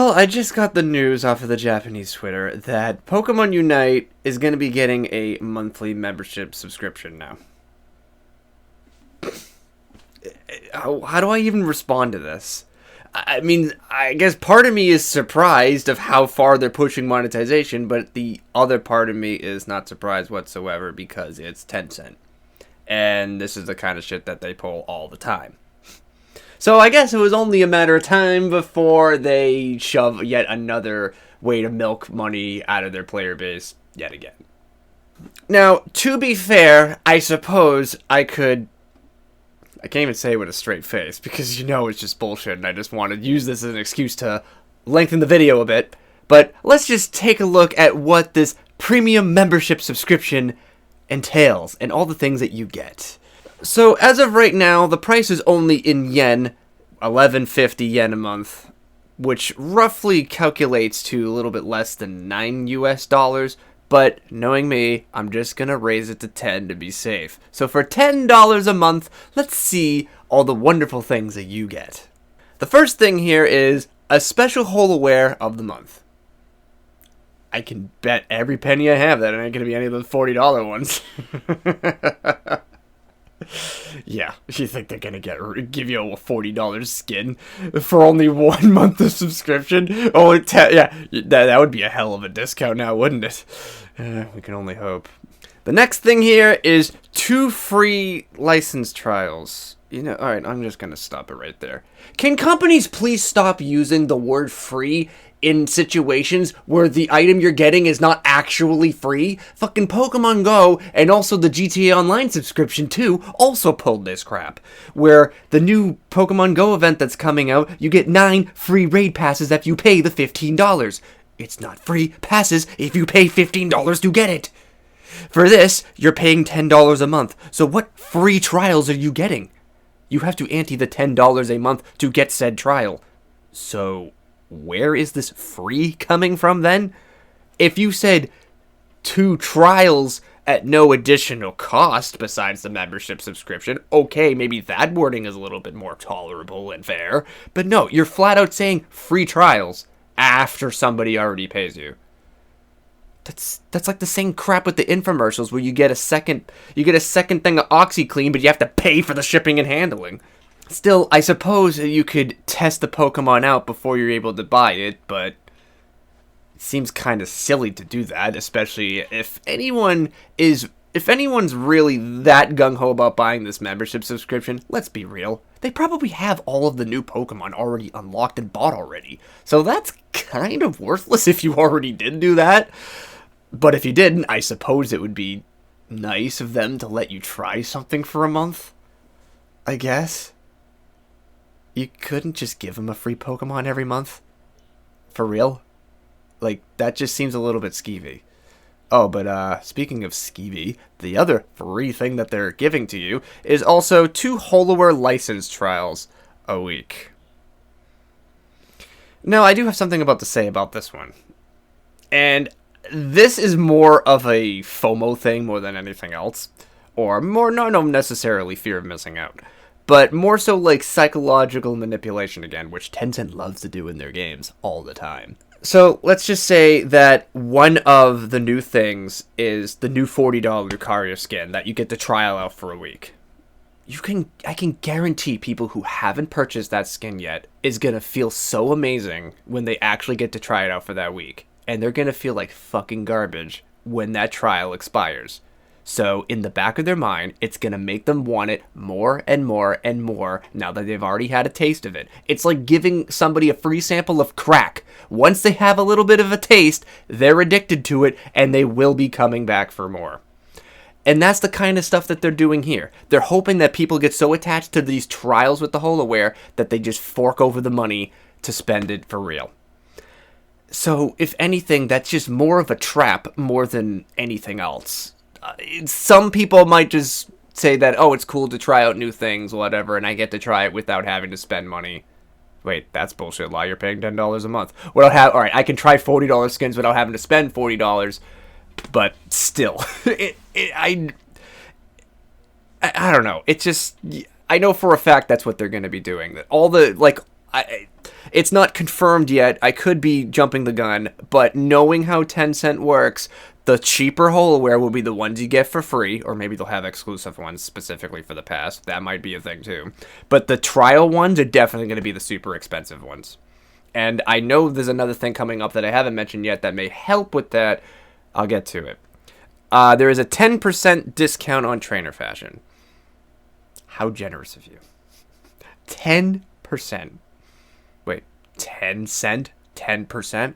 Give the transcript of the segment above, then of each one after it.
Well, I just got the news off of the Japanese Twitter that Pokemon Unite is going to be getting a monthly membership subscription now. How do I even respond to this? I mean, I guess part of me is surprised of how far they're pushing monetization, but the other part of me is not surprised whatsoever because it's Tencent. And this is the kind of shit that they pull all the time. So I guess it was only a matter of time before they shove yet another way to milk money out of their player base yet again. Now, to be fair, I suppose I can't even say it with a straight face because it's just bullshit and I just want to use this as an excuse to lengthen the video a bit. But let's just take a look at what this premium membership subscription entails and all the things that you get. So as of right now, the price is only in yen, 1150 yen a month, which roughly calculates to a little bit less than $9 US. But knowing me, I'm just gonna raise it to 10 to be safe. So for $10 a month, let's see all the wonderful things that you get. The first thing here is a special Holoware of the month. I can bet every penny I have that it ain't gonna be any of those $40 ones. Yeah, you think they're gonna give you a $40 skin for only 1 month of subscription? Oh, yeah, that would be a hell of a discount now, wouldn't it? We can only hope. The next thing here is 2 free license trials. Alright, I'm just gonna stop it right there. Can companies please stop using the word free in situations where the item you're getting is not actually free? Fucking Pokemon Go and also the GTA Online subscription too also pulled this crap. Where the new Pokemon Go event that's coming out, you get 9 free raid passes if you pay the $15. It's not free passes if you pay $15 to get it. For this, you're paying $10 a month. So what free trials are you getting? You have to ante the $10 a month to get said trial. So where is this free coming from then? If you said 2 trials at no additional cost besides the membership subscription, okay, maybe that wording is a little bit more tolerable and fair. But no, you're flat out saying free trials after somebody already pays you. That's like the same crap with the infomercials where you get a second thing of OxyClean, but you have to pay for the shipping and handling. Still, I suppose you could test the Pokemon out before you're able to buy it, but it seems kind of silly to do that, especially if anyone's really that gung-ho about buying this membership subscription. Let's be real. They probably have all of the new Pokemon already unlocked and bought already. So that's kind of worthless if you already did do that. But if you didn't, I suppose it would be nice of them to let you try something for a month. I guess. You couldn't just give them a free Pokemon every month? For real? Like, that just seems a little bit skeevy. Oh, but speaking of skeevy, the other free thing that they're giving to you is also 2 Holoware license trials a week. Now, I do have something to say about this one. And this is more of a FOMO thing more than anything else. Or not necessarily fear of missing out. But more so like psychological manipulation again, which Tencent loves to do in their games all the time. So let's just say that one of the new things is the new $40 Lucario skin that you get to trial out for a week. I can guarantee people who haven't purchased that skin yet is going to feel so amazing when they actually get to try it out for that week. And they're going to feel like fucking garbage when that trial expires. So in the back of their mind, it's going to make them want it more and more and more now that they've already had a taste of it. It's like giving somebody a free sample of crack. Once they have a little bit of a taste, they're addicted to it and they will be coming back for more. And that's the kind of stuff that they're doing here. They're hoping that people get so attached to these trials with the Holoware that they just fork over the money to spend it for real. So, if anything, that's just more of a trap more than anything else. Some people might just say that, oh, it's cool to try out new things, whatever, and I get to try it without having to spend money. Wait, that's bullshit lie. You're paying $10 a month. Alright, I can try $40 skins without having to spend $40, but still. I don't know. It's just, I know for a fact that's what they're going to be doing. That all the, It's not confirmed yet. I could be jumping the gun, but knowing how Tencent works, the cheaper holoware will be the ones you get for free, or maybe they'll have exclusive ones specifically for the pass. That might be a thing too. But the trial ones are definitely going to be the super expensive ones. And I know there's another thing coming up that I haven't mentioned yet that may help with that. I'll get to it. There is a 10% discount on trainer fashion. How generous of you. 10%. Wait, 10 cent? 10%?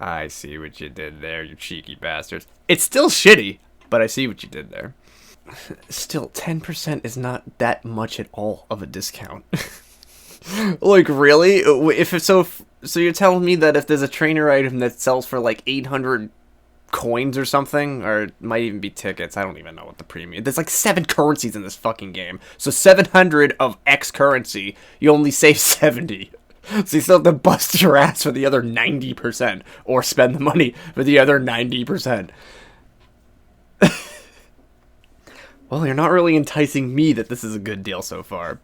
I see what you did there, you cheeky bastards. It's still shitty, but I see what you did there. Still, 10% is not that much at all of a discount. Like, really? If it's so you're telling me that if there's a trainer item that sells for like 800 coins or something, or it might even be tickets, I don't even know what the premium. There's like 7 currencies in this fucking game. So 700 of X currency, you only save 70. So you still have to bust your ass for the other 90%, or spend the money for the other 90%. Well, you're not really enticing me that this is a good deal so far.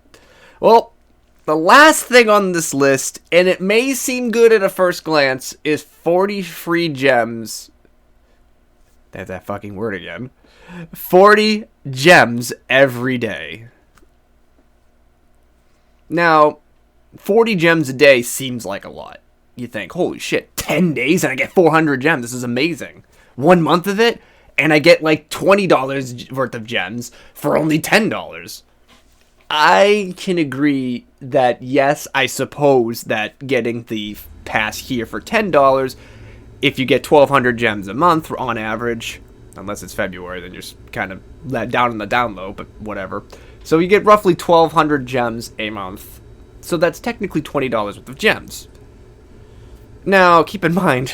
Well, the last thing on this list, and it may seem good at a first glance, is 40 free gems. There's that fucking word again. 40 gems every day. Now, 40 gems a day seems like a lot. You think, holy shit, 10 days and I get 400 gems. This is amazing. 1 month of it, and I get like $20 worth of gems for only $10. I can agree that, yes, I suppose that getting the pass here for $10, if you get 1,200 gems a month on average, unless it's February, then you're kind of let down in the down low, but whatever. So you get roughly 1,200 gems a month. So that's technically $20 worth of gems. Now, keep in mind,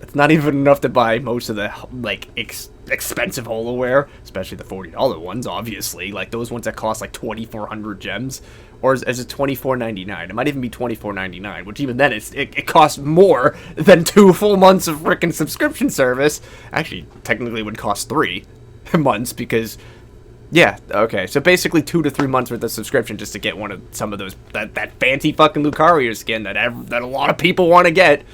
it's not even enough to buy most of the, like, expensive holoware, especially the $40 ones, obviously. Like, those ones that cost, like, 2,400 gems. Or is it $24.99? It might even be $24.99, which even then, it costs more than 2 full months of frickin' subscription service. Actually, technically it would cost 3 months, because... Yeah, okay, so basically 2 to 3 months worth of subscription just to get one of some of those, that fancy fucking Lucario skin that a lot of people want to get.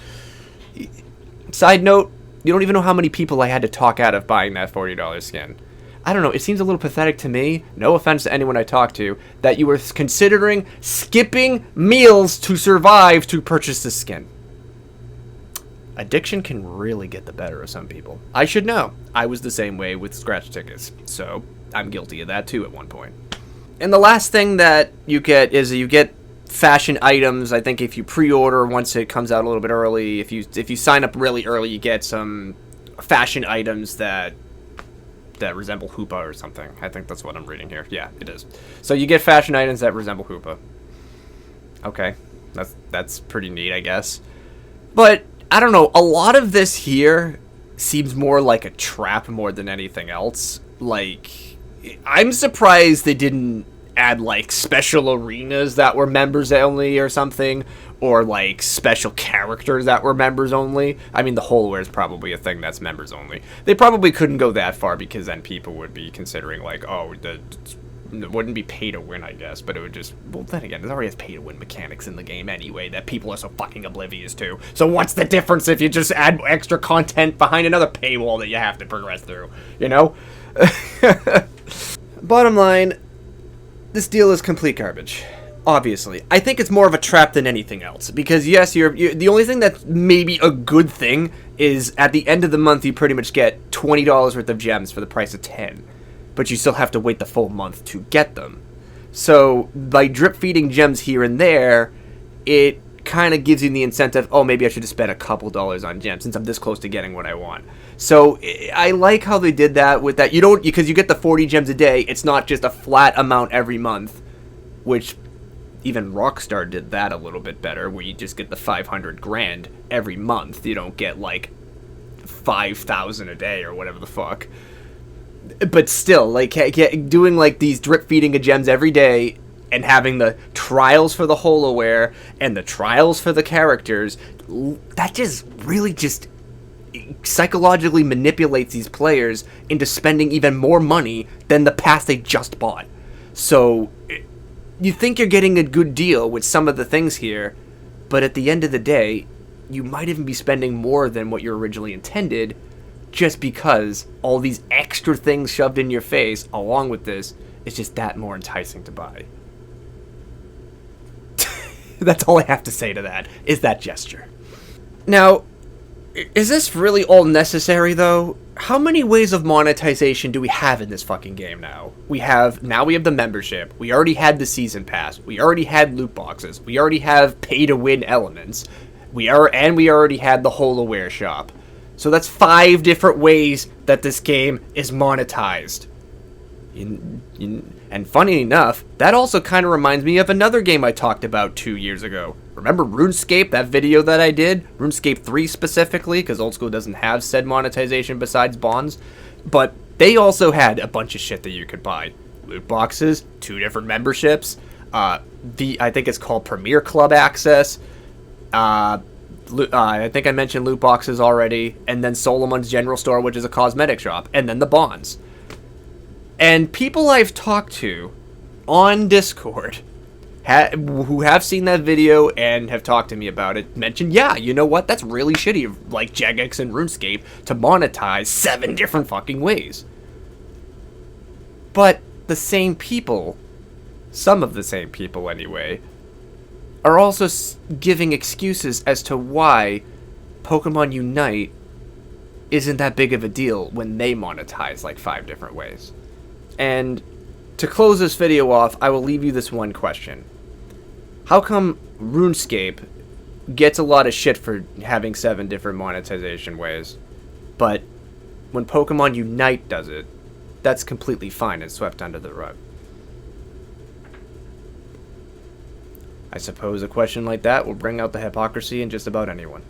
Side note, you don't even know how many people I had to talk out of buying that $40 skin. I don't know, it seems a little pathetic to me, no offense to anyone I talked to, that you were considering skipping meals to survive to purchase this skin. Addiction can really get the better of some people. I should know. I was the same way with scratch tickets, so I'm guilty of that too at one point. And the last thing that you get is you get fashion items. I think if you pre-order once it comes out a little bit early, if you sign up really early, you get some fashion items that resemble Hoopa or something. I think that's what I'm reading here. Yeah, it is. So you get fashion items that resemble Hoopa. Okay, that's pretty neat, I guess. But I don't know, a lot of this here seems more like a trap more than anything else. Like, I'm surprised they didn't add, like, special arenas that were members only or something, or, like, special characters that were members only. I mean, the holoware is probably a thing that's members only. They probably couldn't go that far because then people would be considering, like, oh, it wouldn't be pay to win, I guess, but it would just, well, then again, there's already has pay to win mechanics in the game anyway that people are so fucking oblivious to. So what's the difference if you just add extra content behind another paywall that you have to progress through, you know? Bottom line, this deal is complete garbage. Obviously. I think it's more of a trap than anything else. Because, yes, you're the only thing that's maybe a good thing is at the end of the month you pretty much get $20 worth of gems for the price of 10. But you still have to wait the full month to get them. So, by drip-feeding gems here and there, it kind of gives you the incentive, oh, maybe I should just spend a couple dollars on gems since I'm this close to getting what I want. So, I like how they did that with that. You don't, because you get the 40 gems a day, it's not just a flat amount every month, which even Rockstar did that a little bit better, where you just get the 500 grand every month. You don't get, like, 5,000 a day or whatever the fuck. But still, like, doing, like, these drip-feeding of gems every day and having the trials for the holoware and the trials for the characters, that just really just psychologically manipulates these players into spending even more money than the pass they just bought. So, you think you're getting a good deal with some of the things here, But at the end of the day, you might even be spending more than what you originally intended just because all these extra things shoved in your face along with this is just that more enticing to buy. That's all I have to say to that, is that gesture. Now, is this really all necessary, though? How many ways of monetization do we have in this fucking game now? We have the membership. We already had the season pass. We already had loot boxes. We already have pay-to-win elements. We already had the Whole Aware shop. So that's 5 different ways that this game is monetized. And funny enough, that also kind of reminds me of another game I talked about 2 years ago. Remember RuneScape, that video that I did? RuneScape 3 specifically, because Old School doesn't have said monetization besides bonds. But they also had a bunch of shit that you could buy. Loot boxes, 2 different memberships, I think it's called Premier Club Access, I think I mentioned loot boxes already, and then Solomon's General Store, which is a cosmetic shop, and then the bonds. And people I've talked to on Discord who have seen that video and have talked to me about it mentioned, yeah, you know what, that's really shitty of like Jagex and RuneScape to monetize 7 different fucking ways. But the same people, some of the same people anyway, are also giving excuses as to why Pokemon Unite isn't that big of a deal when they monetize like 5 different ways. And to close this video off, I will leave you this one question. How come RuneScape gets a lot of shit for having 7 different monetization ways, but when Pokemon Unite does it, that's completely fine and swept under the rug? I suppose a question like that will bring out the hypocrisy in just about anyone.